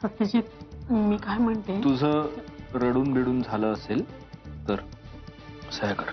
सत्यजित मी काय म्हणते, तुझं रडून बिडून झालं असेल तर सह्या कर.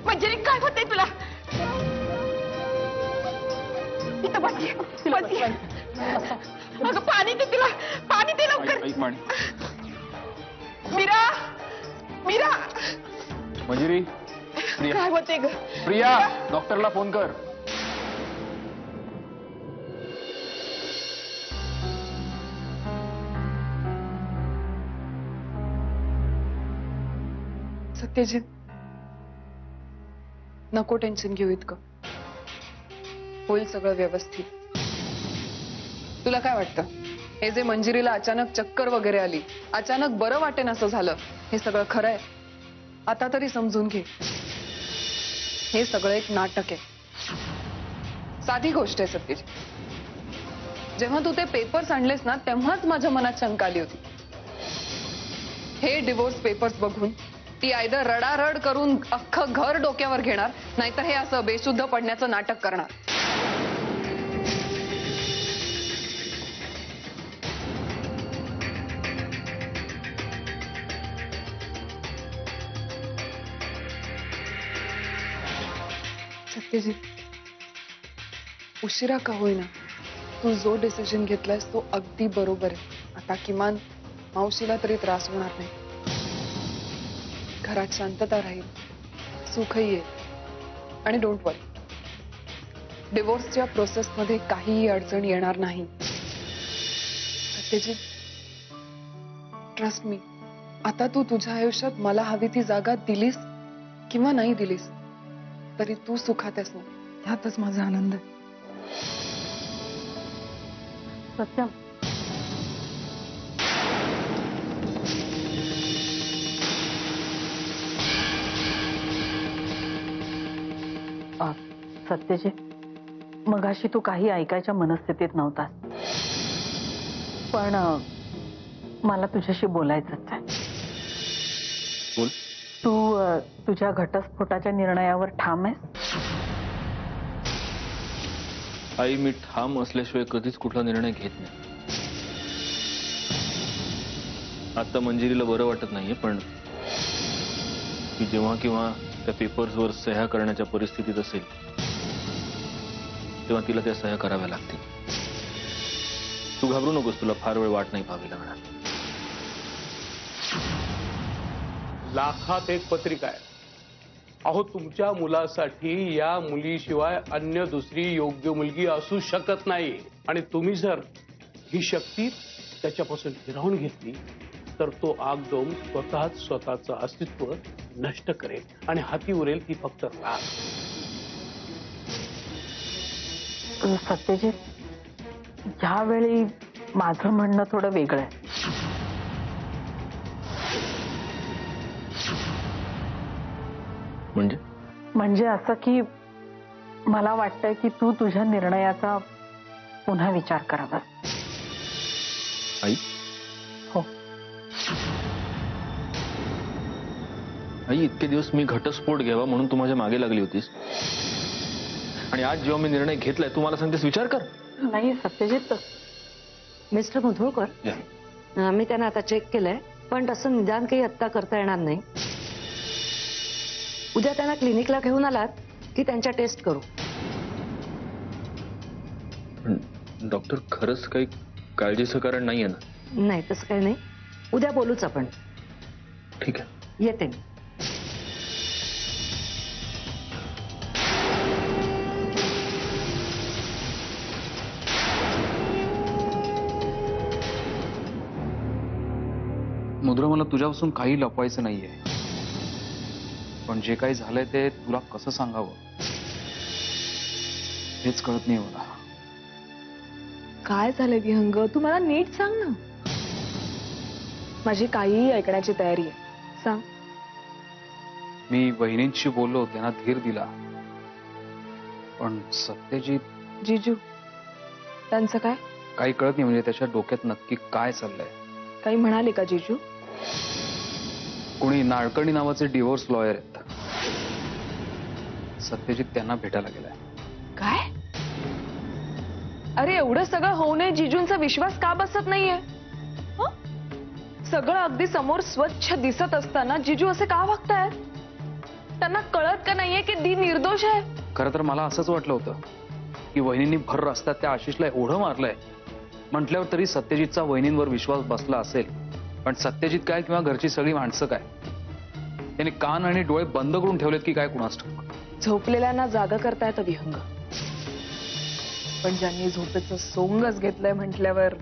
मंजिरी काय होतंय तुला? इथं बस अगं पाणी दे तिला, पाणी दे लवकर. मीरा, मीरा. मंजिरी, काय होते ग? प्रिया, डॉक्टरला फोन कर. सत्यजित, नको टेन्शन घेऊ इतकं. होईल सगळं व्यवस्थित. तुला काय वाटतं, हे जे मंजिरीला अचानक चक्कर वगैरे आली, अचानक बरं वाटेन असं झालं, हे सगळं खरं आहे? आता तरी समजून घे, हे सगळं एक नाटक आहे. साधी गोष्ट आहे सत्यजित. जेव्हा तू ते पेपर्स आणलेस ना, तेव्हाच माझ्या मनात शंका आली होती. हे डिवोर्स पेपर्स बघून ती आयदर रडारड करून अख्खं घर डोक्यावर घेणार, नाहीतर हे असं बेशुद्ध पडण्याचं नाटक करणार. सत्यजित, उशिरा का होईना, तू जो डिसिजन घेतलायस तो अगदी बरोबर आहे. आता किमान मावशीला तरी त्रास होणार नाही, घरात शांतता राहील, सुखही येईल. आणि डोंट वरी, डिवोर्सच्या प्रोसेसमध्ये काहीही अडचण येणार नाही. सत्यजित, ट्रस्ट मी, आता तू तुझ्या आयुष्यात मला हवी ती जागा दिलीस किंवा नाही दिलीस, तरी तू सुखात आहेस ना, ह्यातच माझा आनंद आहे. सत्यम, सत्यजित, मगाशी तू काही ऐकायच्या मनस्थितीत नव्हतास, पण मला तुझ्याशी बोलायचंच आहे. बोल. तू तुझ्या घटस्फोटाच्या निर्णयावर ठाम आहेस? आई, मी ठाम असल्याशिवाय कधीच कुठला निर्णय घेत नाही. आता मंजिरीला बरं वाटत नाहीये, पण मी जेव्हा किंवा त्या पेपर्सवर सह्या करण्याच्या परिस्थितीत असेल तेव्हा तिला त्या सह्या कराव्या लागतील. तू घाबरू नकोस, तुला फार वेळ वाट नाही पाहावी लागणार. लाखात एक पत्रिका आहे. अहो, तुमच्या मुलासाठी या मुलीशिवाय अन्य दुसरी योग्य मुलगी असू शकत नाही. आणि तुम्ही जर ही शक्ती त्याच्यापासून हिरावून घेतली तर तो आगडोम स्वतःचं अस्तित्व नष्ट करेल आणि हाती उरेल ती फक्त राख. सत्यजित, ह्यावेळी माझं म्हणणं थोडं वेगळं आहे. म्हणजे असं की मला वाटतंय की तू तुझ्या निर्णयाचा पुन्हा विचार करावा. आई? हो. आई, इतके दिवस मी घटस्फोट घ्यावा म्हणून तू माझ्या मागे लागली होतीस, आणि आज जेव्हा मी निर्णय घेतलाय तू मला सांगतेस विचार कर. नाही सत्यजित. मिस्टर मुधोळकर, मी त्यांना आता चेक केलंय, पण तसं निदान काही आत्ता करता येणार नाही. उद्या त्यांना क्लिनिकला घेऊन आलात की त्यांच्या टेस्ट करू. डॉक्टर, खरंच काही काळजीचं कारण नाहीये ना? नाही, तसं काही नाही. उद्या बोलूच आपण. ठीक आहे, येते मी. मुद्रा, मला तुझ्यापासून काही लपवायचं नाहीये, पण जे काही झालंय ते तुला कसं सांगावं हेच कळत नाही मला. काय झालंय विहंग, तू मला नीट सांग ना. माझी काहीही ऐकण्याची तयारी आहे, सांग. मी वहिनींशी बोललो, त्यांना धीर दिला, पण सत्यजित जीजू त्यांचं काय? काही कळत नाही. म्हणजे त्याच्या डोक्यात नक्की काय चाललंय. काही म्हणाले का जीजू? कोणी नाडकर्णी नावाचे डिव्होर्स लॉयर आहेत, सत्यजित त्यांना भेटायला गेलाय. काय? अरे एवढं सगळं होऊ नये जीजूंचा विश्वास का बसत नाहीये? हं? सगळं अगदी समोर स्वच्छ दिसत असताना जीजू असे का वागतायत? त्यांना कळत का नाहीये की दी निर्दोष आहे? खरं तर मला असंच वाटलं होतं की वहिनींनी भर रस्त्यात त्या आशिषला एवढं मारलंय म्हटल्यावर तरी सत्यजितचा वहिनींवर विश्वास बसला असेल. पण सत्यजित काय किंवा घरची सगळी माणसं काय, त्यांनी कान आणि डोळे बंद करून ठेवलेत की काय कुणास ठाऊक. झोपलेल्यांना जागा करता येतं विहंग, पण ज्यांनी झोपेचं सोंगच घेतलंय म्हटल्यावर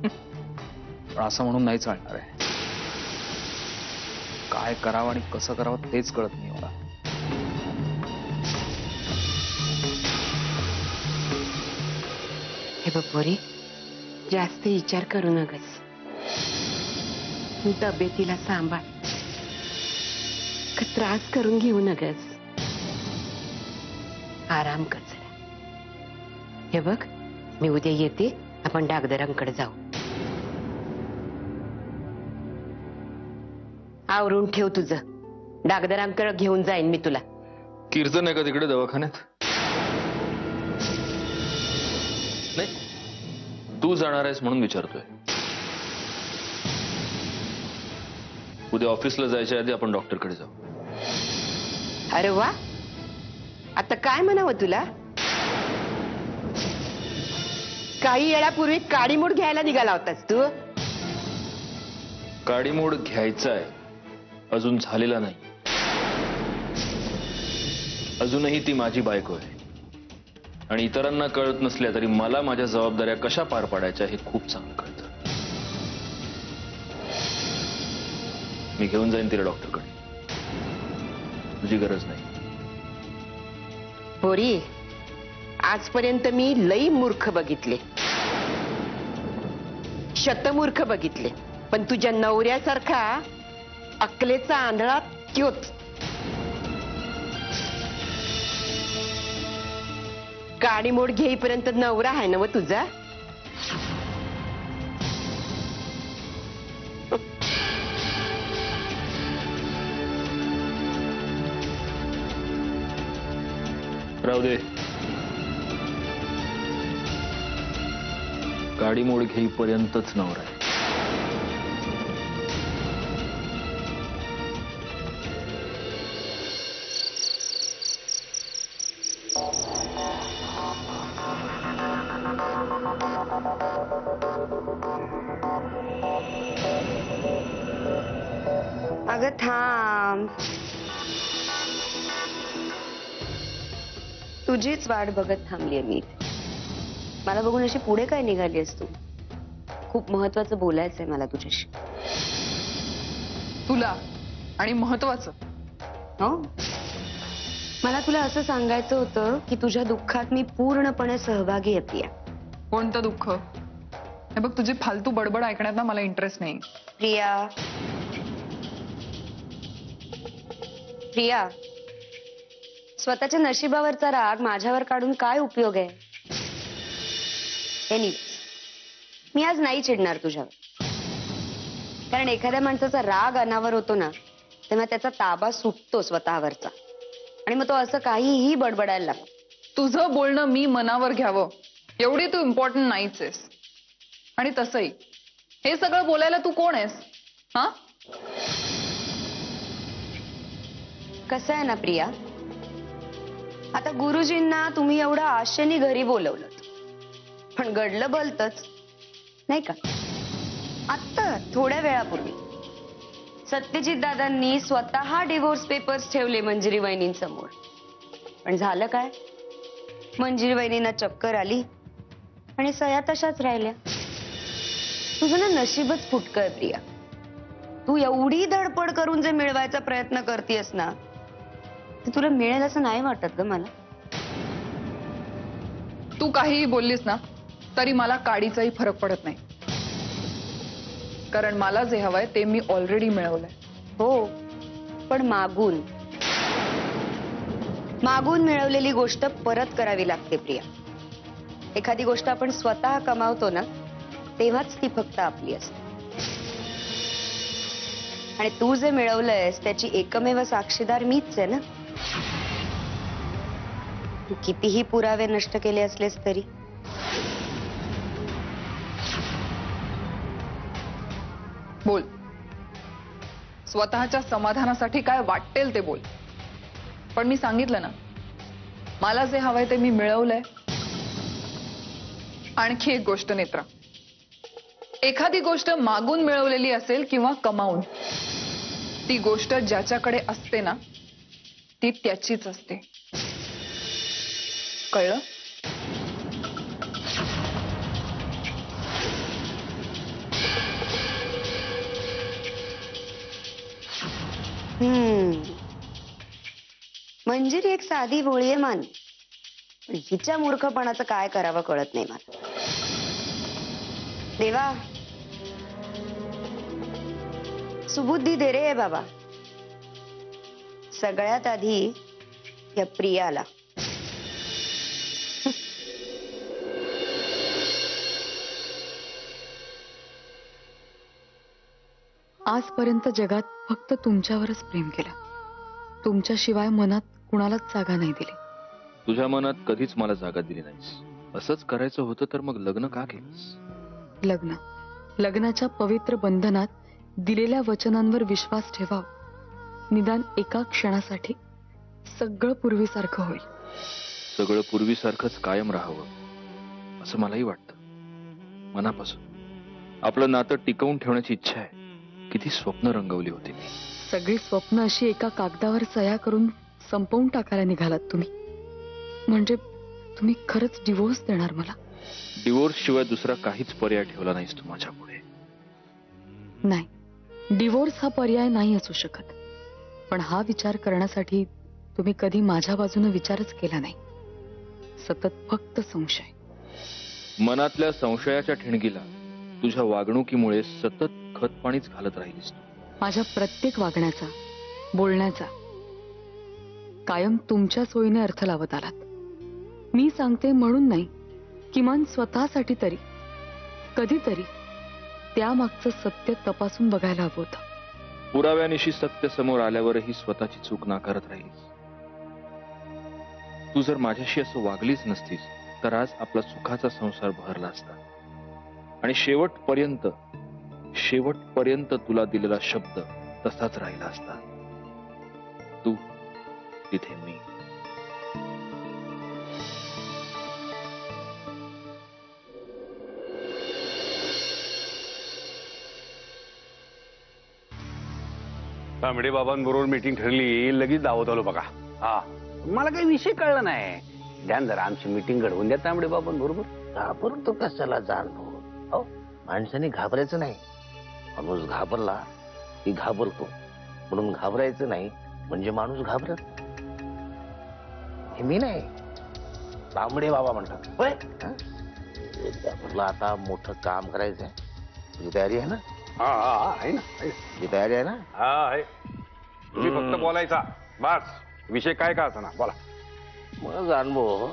पण असं म्हणून नाही चालणार आहे. काय करावं आणि कसं करावं तेच कळत नाही मला. हे बघ पोरी, जास्त विचार करू नकस. तब्येतीला सांभाळ, त्रास करून घेऊ नकस. आराम कर जरा. हे बघ, मी उद्या येते, आपण डागदरांकडे जाऊ. आवरून ठेव तुझं, डागदरांकडे घेऊन जाईन मी तुला. कीर्तन आहे का तिकडे दवाखान्यात? नाही, तू जाणार आहेस म्हणून विचारतोय. उद्या ऑफिसला जायच्या आधी आपण डॉक्टरकडे जाऊ. अरे वा, आता काय म्हणावं तुला? काही वेळापूर्वी काडीमोड घ्यायला निघाला होतास तू. काडीमोड घ्यायचा आहे, अजून झालेला नाही. अजूनही ती माझी बायको आहे आणि इतरांना कळत नसल्या तरी मला माझ्या जबाबदाऱ्या कशा पार पाडायच्या हे खूप चांगलं कळतं. मी घेऊन जाईन तिला डॉक्टरकडे, तुझी गरज नाही. पोरी, आजपर्यंत मी लई मूर्ख बघितले, शतमूर्ख बघितले, पण तुझ्या नवऱ्यासारखा अक्कलेचा आंधळा त्योच. काडीमोड घेईपर्यंत नवरा आहे ना व तुझा? राहू दे, काडीमोड घेईपर्यंतच नवरा आहे. अगं थांब, तुझीच वाट बघत थांबलीये मी. मला बघून अशी पुढे काय निघालीस तू? खूप महत्वाचं बोलायचंय मला तुझ्याशी. तुला आणि महत्वाचं? हो, मला तुला असं सांगायचं होतं की तुझ्या दुःखात मी पूर्णपणे सहभागी आहे प्रिया. कोणतं दुःख? हे बघ, तुझी फालतू बडबड ऐकण्यात ना मला इंटरेस्ट नाही. प्रिया, प्रिया, स्वतःच्या नशिबावरचा राग माझ्यावर काढून काय उपयोग आहे? एनिवे, मी आज नाही चिडणार तुझ्यावर, कारण एखाद्या माणसाचा राग अनावर होतो ना तेव्हा त्याचा ताबा सुटतो स्वतःवरचा, आणि मग तो असं काहीही बडबडायला लागतो. तुझं बोलणं मी मनावर घ्यावं एवढी तू इम्पॉर्टंट नाहीच आहेस. आणि तसंही हे सगळं बोलायला तू कोण आहेस? हा, कसं आहे ना प्रिया, आता गुरुजींना तुम्ही एवढं आशेने घरी बोलवलं, पण घडलं भलतंच नाही का? आत्ता थोड्या वेळापूर्वी सत्यजित दादांनी स्वतः डिव्होर्स पेपर्स ठेवले मंजिरी वहिनींसमोर. पण झालं काय? मंजिरी वहिनींना चक्कर आली आणि सया तशाच राहिल्या. तुझं ना नशीबच फुटकं आहे प्रिया. तू एवढी धडपड करून जे मिळवायचा प्रयत्न करतेस ना, ते तुला मिळेल असं नाही वाटत ग मला. तू काहीही बोललीस ना तरी मला काडीचाही फरक पडत नाही, कारण मला जे हवंय ते मी ऑलरेडी मिळवलंय. हो, पण मागून मागून मिळवलेली गोष्ट परत करावी लागते प्रिया. एखादी गोष्ट आपण स्वतः कमावतो ना, तेव्हाच ती फक्त आपली असते. आणि तू जे मिळवलंयस त्याची एकमेव साक्षीदार मीच आहे ना. तू कितीही पुरावे नष्ट केले असलेस तरी. बोल, स्वतःच्या समाधानासाठी काय वाटेल ते बोल, पण मी सांगितलं ना, मला जे हवंय ते मी मिळवलंय. आणखी एक गोष्ट नेत्रा, एखादी गोष्ट मागून मिळवलेली असेल किंवा कमावून, ती गोष्ट ज्याच्याकडे असते ना ती त्याचीच असते. कळलं? मंजिरी एक साधी भोळी आहे मान, पण हिच्या मूर्खपणाचं काय करावं कळत नाही मला. देवा, सुबुद्धी दे रे बाबा. सगळ्यात आधी या प्रियाला. आजपर्यंत जगात फक्त तुमच्यावरच प्रेम केलं. तुमच्याशिवाय मनात कुणालाच जागा नाही दिली. तुझ्या मनात कधीच मला जागा दिली नाहीस. असंच करायचं होतं तर मग लग्न का केलंस? लग्नाच्या पवित्र बंधनात दिलेल्या वचनांवर विश्वास ठेवा. निदान एका क्षणासाठी सगळं पूर्वीसारखं होईल. सगळं पूर्वीसारखंच कायम राहावं असं मलाही वाटतं मनापासून. आपलं नातं टिकवून ठेवण्याची इच्छा आहे. किती स्वप्न रंगवली होती मी. सगळी स्वप्न अशी एका कागदावर सह्या करून संपवून टाकायला निघालात तुम्ही. म्हणजे तुम्ही खरंच डिवोर्स देणार मला? डिवोर्स शिवाय दुसरा काहीच पर्याय ठेवला नाहीस तू माझ्या पुढे. नाही, डिवोर्स हा पर्याय नाही असू शकत. पण हा विचार करण्यासाठी तुम्ही कधी माझ्या बाजूने विचारच केला नाही. सतत फक्त संशय. मनातल्या संशयाच्या ठिणगीला तुझ्या वागणुकीमुळे सतत खतपाणीच घालत राहिलीस तू. माझ्या प्रत्येक वागण्याचा, बोलण्याचा कायम तुमच्या सोयीने अर्थ लावत आलात. मी सांगते म्हणून नाही, किमान स्वतःसाठी तरी कधीतरी त्यामागचं सत्य तपासून बघायला हवं होतं. पुराव्यानिशी सत्य समोर आल्यावरही स्वतःची चूक नाकारत राहिलीस. तू जर माझ्याशी असं वागलीच नसतीस तर आज आपला सुखाचा संसार बहरला असता. आणि शेवटपर्यंत तुला दिलेला शब्द तसाच राहिला असता. तू तिथे मी. तांबडे बाबांबरोबर मीटिंग ठरली, लगेच दावत आलो बघा. हा, मला काही विषय कळला नाही. ध्यान जरा आमची मीटिंग घडवून द्या तांबडे बाबांबरोबर. घाबरतो कशाला जाणतो? माणसाने घाबरायचं नाही. माणूस घाबरला की घाबरतो, म्हणून घाबरायचं नाही म्हणजे माणूस घाबरत. हे मी नाही, तांबडे बाबा म्हणतात. होय, तुला आता मोठं काम करायचंय. तुझी तयारी आहे ना? हा आहे ना. तुझी तयारी आहे ना? हा आहे. तुम्ही फक्त बोलायचा बस. विषय काय का असं ना बोला. मग जाणवो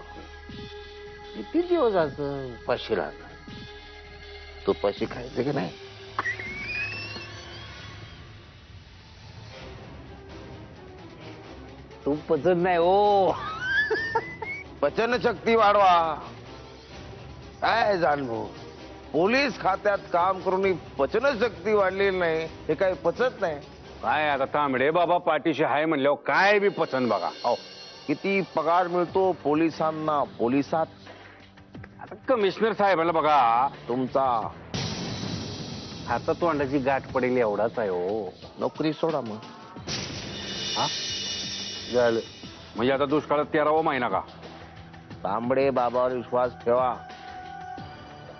किती दिवस उपाशी राहणार. तू उपाशी खायचं की नाही? तू पचत नाही हो. पचन शक्ती वाढवा. काय जाणवो, पोलीस खात्यात काम करून पचन शक्ती वाढलेली नाही हे काही पचत नाही. काय आता तांबडे बाबा पाठीशी आहे म्हणल्यावर काय बी पचन बघा. हो, किती पगार मिळतो पोलिसांना पोलिसात? आता कमिशनर साहेबांना बघा. तुमचा हातात तोंडाची गाठ पडेल एवढाच आहे हो. नोकरी सोडा मग. हा झालं म्हणजे आता दुष्काळात 13वा महिना का? तांबडे बाबावर विश्वास ठेवा.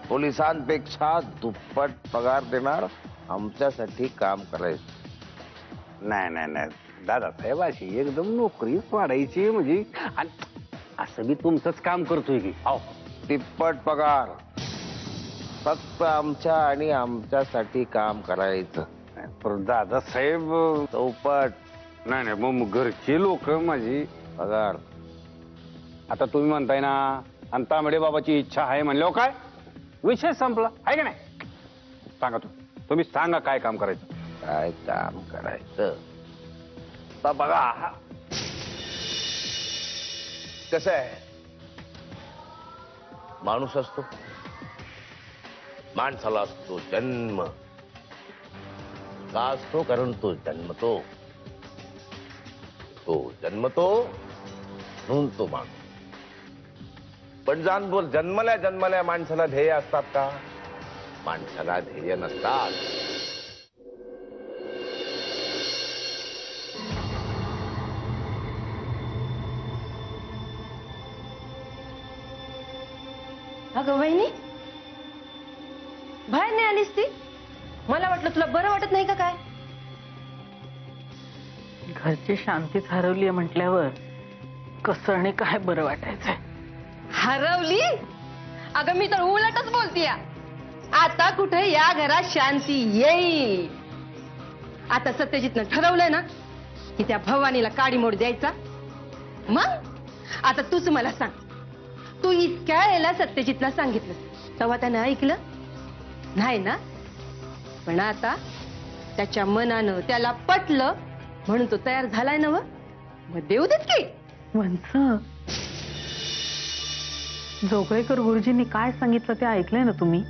पोलिसांपेक्षा दुप्पट पगार देणार आमच्यासाठी काम करायचं. नाही नाही नाही दादासाहेब, अशी एकदम नोकरी वाढायची म्हणजे आणि असं मी तुमचंच काम करतोय की अहो. तिप्पट पगार, फक्त आमच्या आणि आमच्यासाठी काम करायचं. पण दादासाहेब, चौपट नाही नाही मग घरची लोक माझी. पगार. आता तुम्ही म्हणताय ना, आणि तांबडे बाबाची इच्छा आहे म्हणल्यावर काय विषय संपला आहे का नाही? सांगा तुम्ही सांगा काय काम करायचं. काय काम करायचं? आता बघा कसं आहे, माणूस असतो, माणसाला असतो जन्म. का असतो? कारण तो जन्मतो, म्हणून तो माणूस. पण जन्मल्या माणसाला ध्येय असतात का? माणसाला ध्येय नसतात. अगं वहिनी, बाहेर नाही आलीस ती? मला वाटलं तुला बरं वाटत नाही का काय? घरची शांतीच हरवली म्हटल्यावर कसं आणि काय बरं वाटायचंय. हरवली? अगं मी तर उलटच बोलतीय. आता कुठे या घरात शांती येईल? आता सत्यजितनं ठरवलंय ना की त्या भवानीला काडी मोड द्यायचा. मग आता तूच मला सांग, तू इतक्या वेळेला सत्यजितला सांगितलं तेव्हा त्यानं ऐकलं नाही ना? पण आता त्याच्या मनानं त्याला पटलं म्हणून तो तयार झालाय ना. मग देऊ देत की. वंच, जोगळेकर गुरुजींनी काय सांगितलं ते ऐकलंय ना तुम्ही?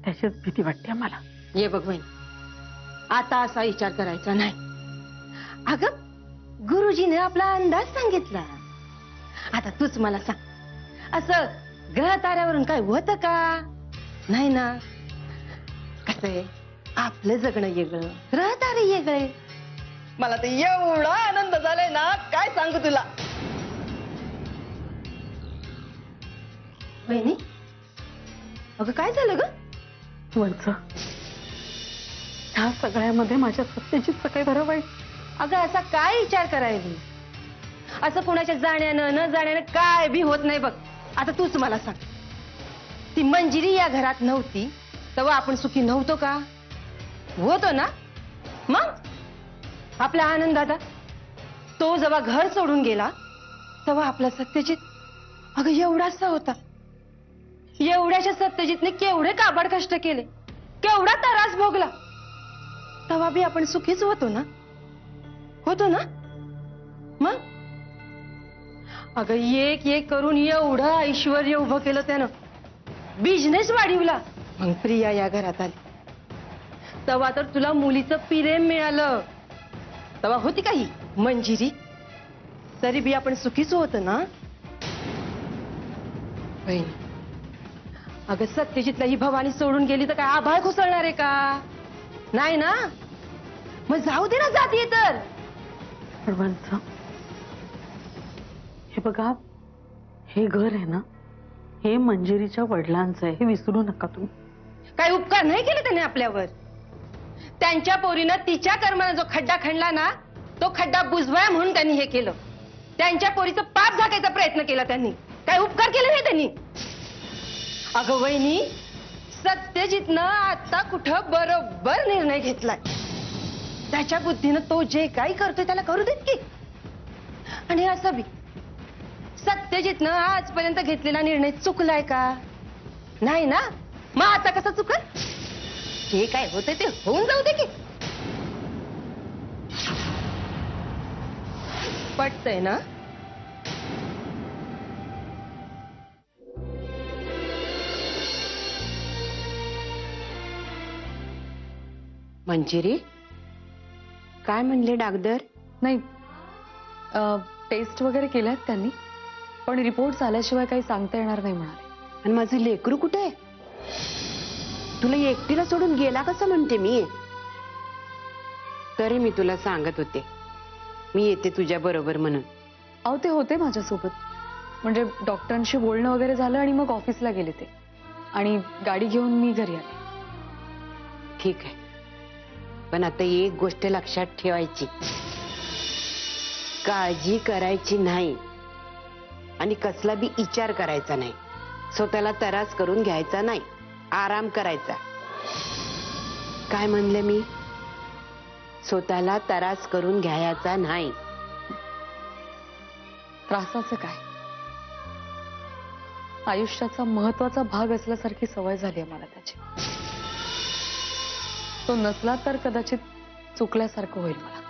त्याचीच भीती वाटते मला. ये बघ बहीण, आता असा विचार करायचा नाही. अगं गुरुजीने आपला अंदाज सांगितला. आता तूच मला सांग, असं ग्रह ताऱ्यावरून काय होतं का? नाही ना. कसं आहे, आपलं जगणं वेगळं, ग्रह तारे वेगळे. मला तर एवढा आनंद झालाय ना, काय सांगू तुला. बहिणी, अगं काय झालं ग? वंच, ह्या सगळ्यामध्ये माझ्या सत्यजितचं काही बरं वाईट? अगं असा काय विचार करायला? असं कोणाच्या जाण्यानं न जाण्यानं काय बी होत नाही बघ. आता तूच मला सांग, ती मंजिरी या घरात नव्हती तेव्हा आपण सुखी नव्हतो का? होतो ना. मग आपला आनंद दादा तो जेव्हा घर सोडून गेला तेव्हा आपला सत्यजित अगं एवढासा होता. एवढ्याशा सत्यजितने केवढे काबाड कष्ट केले, केवढा त्रास भोगला, तेव्हा बी आपण सुखीच होतो ना. मग अगं एक एक करून एवढं ऐश्वर्य उभं केलं त्यानं, बिझनेस वाढवला. मग प्रिया या घरात आली तेव्हा तर तुला मुलीचं प्रेम मिळालं. तेव्हा होती का ही मंजिरी? तरी बी आपण सुखीच होतो ना. बहीण, अगं सत्यजितला ही भवानी सोडून गेली तर काय आभाळ कोसळणार आहे का? नाही ना. मग जाऊ दे ना, जातीये तर. वंच, हे बघा, हे घर आहे ना, हे मंजिरीच्या वडिलांचं आहे, हे विसरू नका तुम्ही. काय उपकार नाही केले त्याने आपल्यावर? त्यांच्या पोरीनं तिच्या कर्मानं जो खड्डा खणला ना, तो खड्डा बुजवाया म्हणून त्यांनी हे केलं. त्यांच्या पोरीचं पाप झाकायचा प्रयत्न केला त्यांनी. काय उपकार केले नाही त्यांनी? अगं वहिनी, सत्यजितनं आता कुठं बरोबर निर्णय घेतलाय. त्याच्या बुद्धीनं तो जे काही करतोय त्याला करू देत की. आणि असं बी सत्यजितनं आजपर्यंत घेतलेला निर्णय चुकलाय का? नाही ना. मग आता कसं चुकल? जे काय होतंय ते होऊन जाऊ दे की. पटतंय ना? मंजिरी, काय म्हणले डॉक्टर? नाही, टेस्ट वगैरे केल्यात त्यांनी, पण रिपोर्ट आल्याशिवाय काही सांगता येणार नाही म्हणाले. आणि माझं लेकरू कुठे आहे? तुला एकटीला सोडून गेला कसं म्हणते मी? तरी मी तुला सांगत होते मी येते तुझ्या बरोबर म्हणून. अहो ते होते माझ्यासोबत, म्हणजे डॉक्टरांशी बोलणं वगैरे झालं आणि मग ऑफिसला गेले ते, आणि गाडी घेऊन मी घरी आले. ठीक आहे, पण आता एक गोष्ट लक्षात ठेवायची, काळजी करायची नाही आणि कसला बी विचार करायचा नाही. स्वतःला त्रास करून घ्यायचा नाही, आराम करायचा. काय म्हणले मी? स्वतःला त्रास करून घ्यायचा नाही. त्रासाचं काय, आयुष्याचा महत्वाचा भाग असल्यासारखी सवय झाली आहे मला त्याची. तो नसला तर कदाचित चुकल्यासारखं होईल मला.